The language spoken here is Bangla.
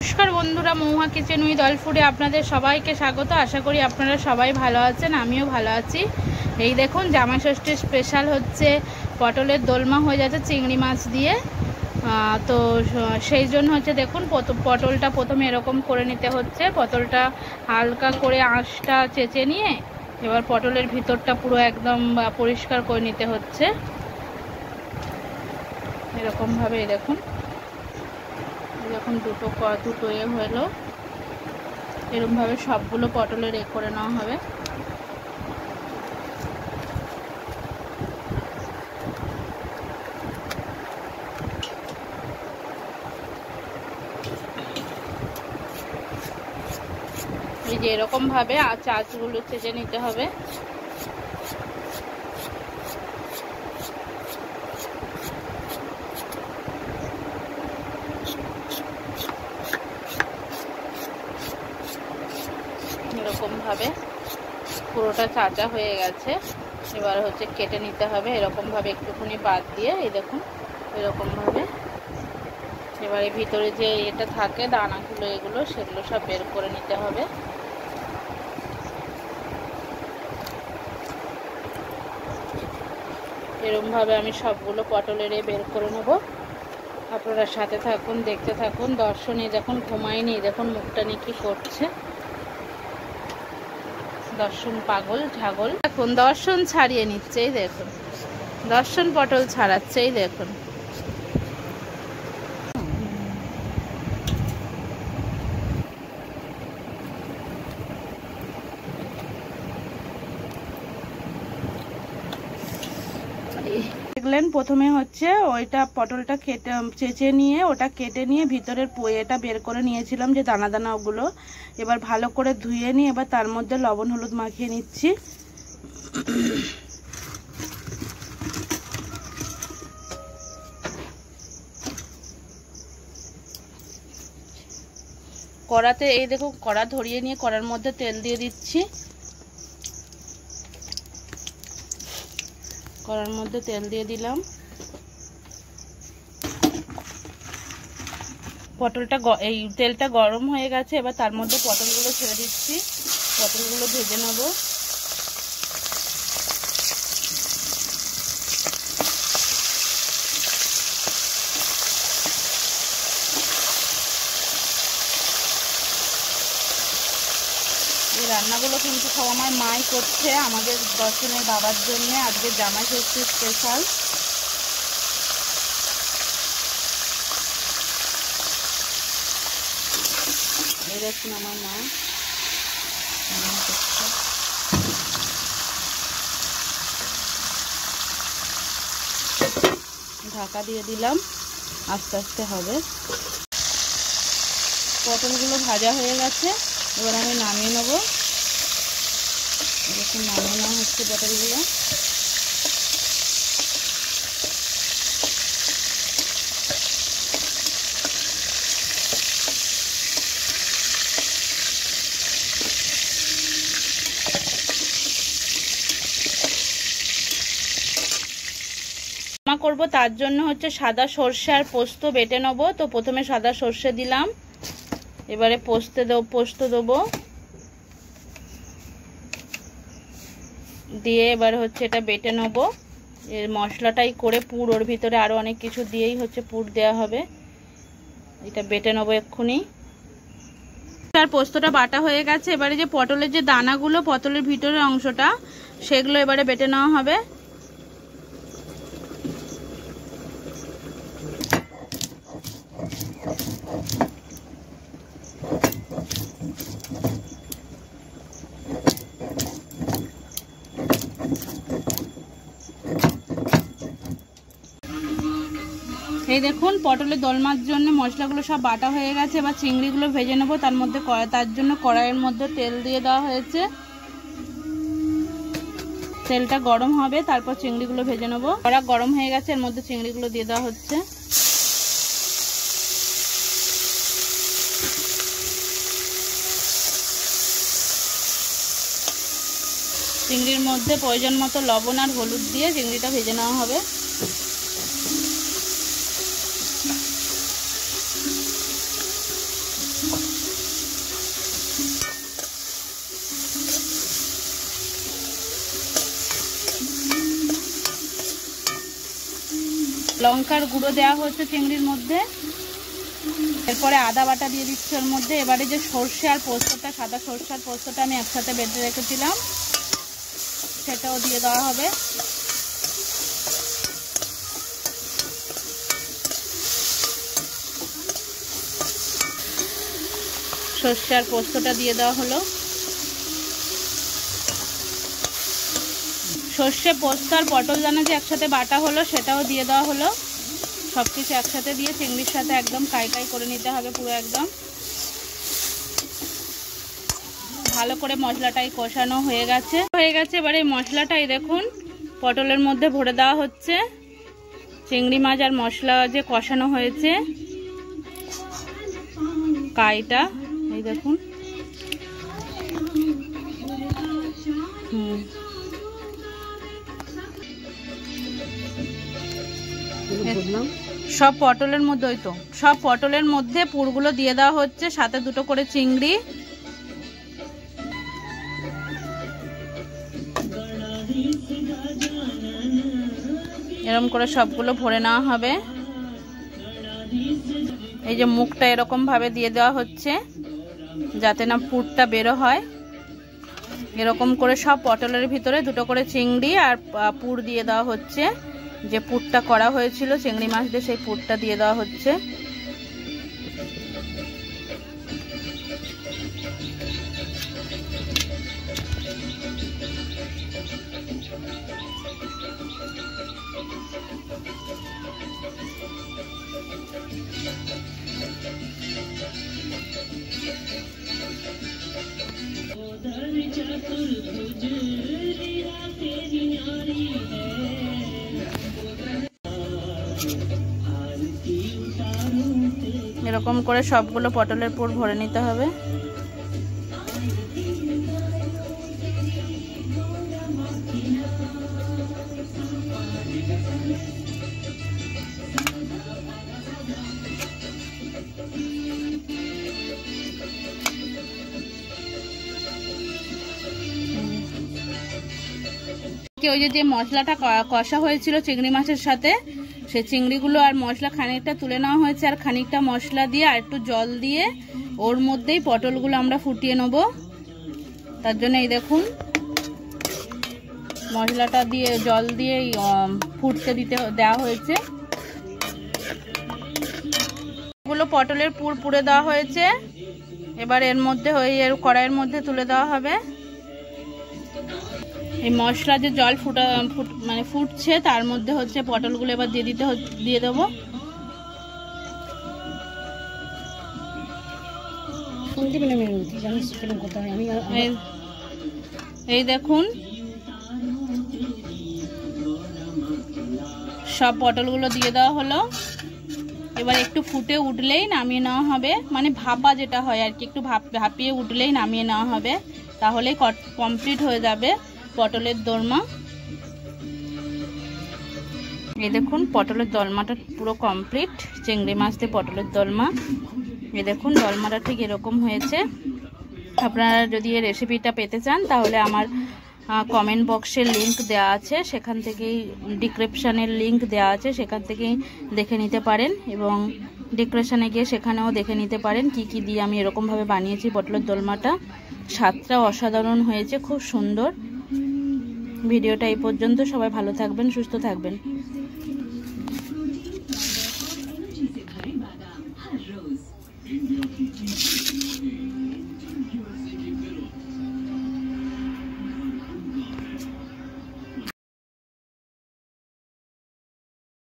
নমস্কার বন্ধুরা, মহুয়া কিচেন উইথ অল ফুডে আপনাদের সবাইকে স্বাগত। আশা করি আপনারা সবাই ভালো আছেন, আমিও ভালো আছি। এই দেখুন, জামাই ষষ্ঠীর স্পেশাল হচ্ছে পটলের দোলমা হয়ে যাচ্ছে চিংড়ি মাছ দিয়ে। তো সেই জন্য হচ্ছে দেখুন, পটলটা প্রথমে এরকম করে নিতে হচ্ছে। পটলটা হালকা করে আঁশটা চেঁচে নিয়ে এবার পটলের ভিতরটা পুরো একদম পরিষ্কার করে নিতে হচ্ছে এরকমভাবে। এই দেখুন, দুটো হলো এরকমভাবে সবগুলো পটলের করে নেওয়া হবে। এই যে এরকমভাবে আঁচগুলো চেঁচে নিতে হবে। এরকমভাবে পুরোটা চাচা হয়ে গেছে। এবার হচ্ছে কেটে নিতে হবে এরকমভাবে, একটুখানি বাদ দিয়ে। এই দেখুন এরকমভাবে। এবারে ভিতরে যে এটা থাকে দানাগুলো, এগুলো সেগুলো সব বের করে নিতে হবে। এরকমভাবে আমি সবগুলো পটলের বের করে নেব। আপনারা সাথে থাকুন, দেখতে থাকুন। দর্শন এই দেখুন ঘুমায়নি, দেখুন মুখটা নিয়ে কি করছে। দর্শন পাগল ছাগল। দেখুন দর্শন ছাড়িয়ে নিচ্ছে, এই দেখুন দর্শন পটল ছাড়াচ্ছে, এই দেখুন। দেখলেন, প্রথমে হচ্ছে ওইটা পটলটা চেঁচে নিয়ে ওটা কেটে নিয়ে ভিতরের এটা বের করে নিয়েছিলাম, যে দানা দানা ওগুলো। এবার ভালো করে ধুয়ে নিয়ে এবার তার মধ্যে লবণ হলুদ মাখিয়ে নিচ্ছি। কড়াতে এই দেখো, কড়া ধরিয়ে নিয়ে কড়ার মধ্যে তেল দিয়ে দিচ্ছি। কড়ার মধ্যে তেল দিয়ে দিলাম। এই তেলটা গরম হয়ে গেছে। এবার তার মধ্যে পটলগুলো ছেড়ে দিচ্ছি। পটলগুলো ভেজে নেব। এই রান্নাগুলো কিন্তু সব আমার মাই করছে, আমাদের দর্শনের বাবার জন্য। আজকে জামাই ষষ্ঠী স্পেশাল। এই দেখুন আমার মা ঢাকা দিয়ে দিলাম, আস্তে আস্তে হবে। পটলগুলো ভাজা হয়ে গেছে, এবার আমি নামিয়ে নেব। এরকম নামিয়ে নেওয়া হচ্ছে পটলগুলো। করব তার জন্য হচ্ছে সাদা সর্ষে আর পোস্ত বেটে নেব। তো প্রথমে সাদা সর্ষে দিলাম, এবারে পোস্ত দেবো দিয়ে এবার হচ্ছে এটা বেটে নেব। এর মশলাটাই করে পুর, ওর ভিতরে আরো অনেক কিছু দিয়েই হচ্ছে পুর দেওয়া হবে। এটা বেটে নেবো এক্ষুনি। আর পোস্তটা বাটা হয়ে গেছে। এবারে যে পটলের যে দানাগুলো, পটলের ভিতরের অংশটা, সেগুলো এবারে বেটে নেওয়া হবে। এই দেখুন, পটলের দোলমার জন্য মশলাগুলো সব বাটা হয়ে গেছে। এবার চিংড়িগুলো ভেজে নেবো। তার জন্য কড়াইয়ের মধ্যে তেল দিয়ে দেওয়া হয়েছে। তেলটা গরম হবে, তারপর চিংড়িগুলো ভেজে নেবো। কড়া গরম হয়ে গেছে, এর মধ্যে চিংড়িগুলো দিয়ে দেওয়া হচ্ছে। চিংড়ির মধ্যে প্রয়োজন মতো লবণ আর হলুদ দিয়ে চিংড়িটা ভেজে নেওয়া হবে। লঙ্কার গুঁড়ো দেওয়া হচ্ছে চিংড়ির মধ্যে। এরপরে আদা বাটা দিয়ে দিচ্ছি ওর মধ্যে। এবারে যে সর্ষে আর পোস্তটা, সাদা সর্ষে আর পোস্তটা আমি একসাথে বেটে রেখেছিলাম, সেটাও দিয়ে দেওয়া হবে। সর্ষে আর পোস্তটা দিয়ে দেওয়া হলো। সর্ষে, পোস্ত আর পটল দানা যে একসাথে বাটা হলো সেটাও দিয়ে দেওয়া হলো। সব কিছু একসাথে দিয়ে চিংড়ির সাথে একদম কাই করে নিতে হবে পুরো একদম ভালো করে। মশলাটাই কষানো হয়ে গেছে। এবারে এই মশলাটাই দেখুন পটলের মধ্যে ভরে দেওয়া হচ্ছে। চিংড়ি মাছ আর মশলা যে কষানো হয়েছে কাইটা, এই দেখুন। সব পটলের মধ্যে, ওই তো সব পটলের মধ্যে পুরগুলো দিয়ে দেওয়া হচ্ছে, সাথে দুটো করে চিংড়ি। এরকম করে সবগুলো ভরে নেওয়া হবে। এই যে মুখটা এরকম ভাবে দিয়ে দেওয়া হচ্ছে যাতে না পুরটা বেরো হয়। এরকম করে সব পটলের ভিতরে দুটো করে চিংড়ি আর পুর দিয়ে দেওয়া হচ্ছে। যে পুরটা করা হয়েছিল চিংড়ি মাছ দিয়ে, সেই পুরটা দিয়ে দেওয়া হচ্ছে। এরকম করে সবগুলো পটলের পুর ভরে নিতে হবে। ওই যে মশলাটা কষা হয়েছিল চিংড়ি মাছের সাথে, সেই চিংড়িগুলো আর মশলা খানিকটা তুলে নেওয়া হয়েছে, আর খানিকটা মশলা দিয়ে আর একটু জল দিয়ে ওর মধ্যেই পটলগুলো আমরা ফুটিয়ে নেব। তার জন্য এই দেখুন মশলাটা দিয়ে জল দিয়ে ফুটতে দেওয়া হয়েছে। এগুলো পটলের পুর পুড়ে দেওয়া হয়েছে। এবার এর মধ্যে এর কড়াইয়ের মধ্যে তুলে দেওয়া হবে। এই মশলা যে জল ফুটছে তার মধ্যে হচ্ছে পটলগুলো এবার দিয়ে দেবো। এই দেখুন সব পটলগুলো দিয়ে দেওয়া হলো। এবার একটু ফুটে উঠলেই নামিয়ে নেওয়া হবে, মানে ভাপা যেটা হয় আর কি, একটু ভাপিয়ে উঠলেই নামিয়ে নেওয়া হবে, তাহলেই কমপ্লিট হয়ে যাবে পটলের দোলমা। এই দেখুন পটলের দোলমাটা পুরো কমপ্লিট, চিংড়ি মাছ দিয়ে পটলের দোলমা। এই দেখুন দোলমাটা ঠিক এরকম হয়েছে। আপনারা যদি এই রেসিপিটা পেতে চান তাহলে আমার কমেন্ট বক্সের লিংক দেওয়া আছে, সেখান থেকেই ডিসক্রিপশানের লিংক দেওয়া আছে, সেখান থেকেই দেখে নিতে পারেন, এবং ডেকোরেশনে গিয়ে সেখানেও দেখে নিতে পারেন কি কি দিয়ে আমি এরকমভাবে বানিয়েছি পটলের দোলমাটা। স্বাদটা অসাধারণ হয়েছে, খুব সুন্দর। ভিডিওটা এই পর্যন্ত। সবাই ভালো থাকবেন, সুস্থ থাকবেন।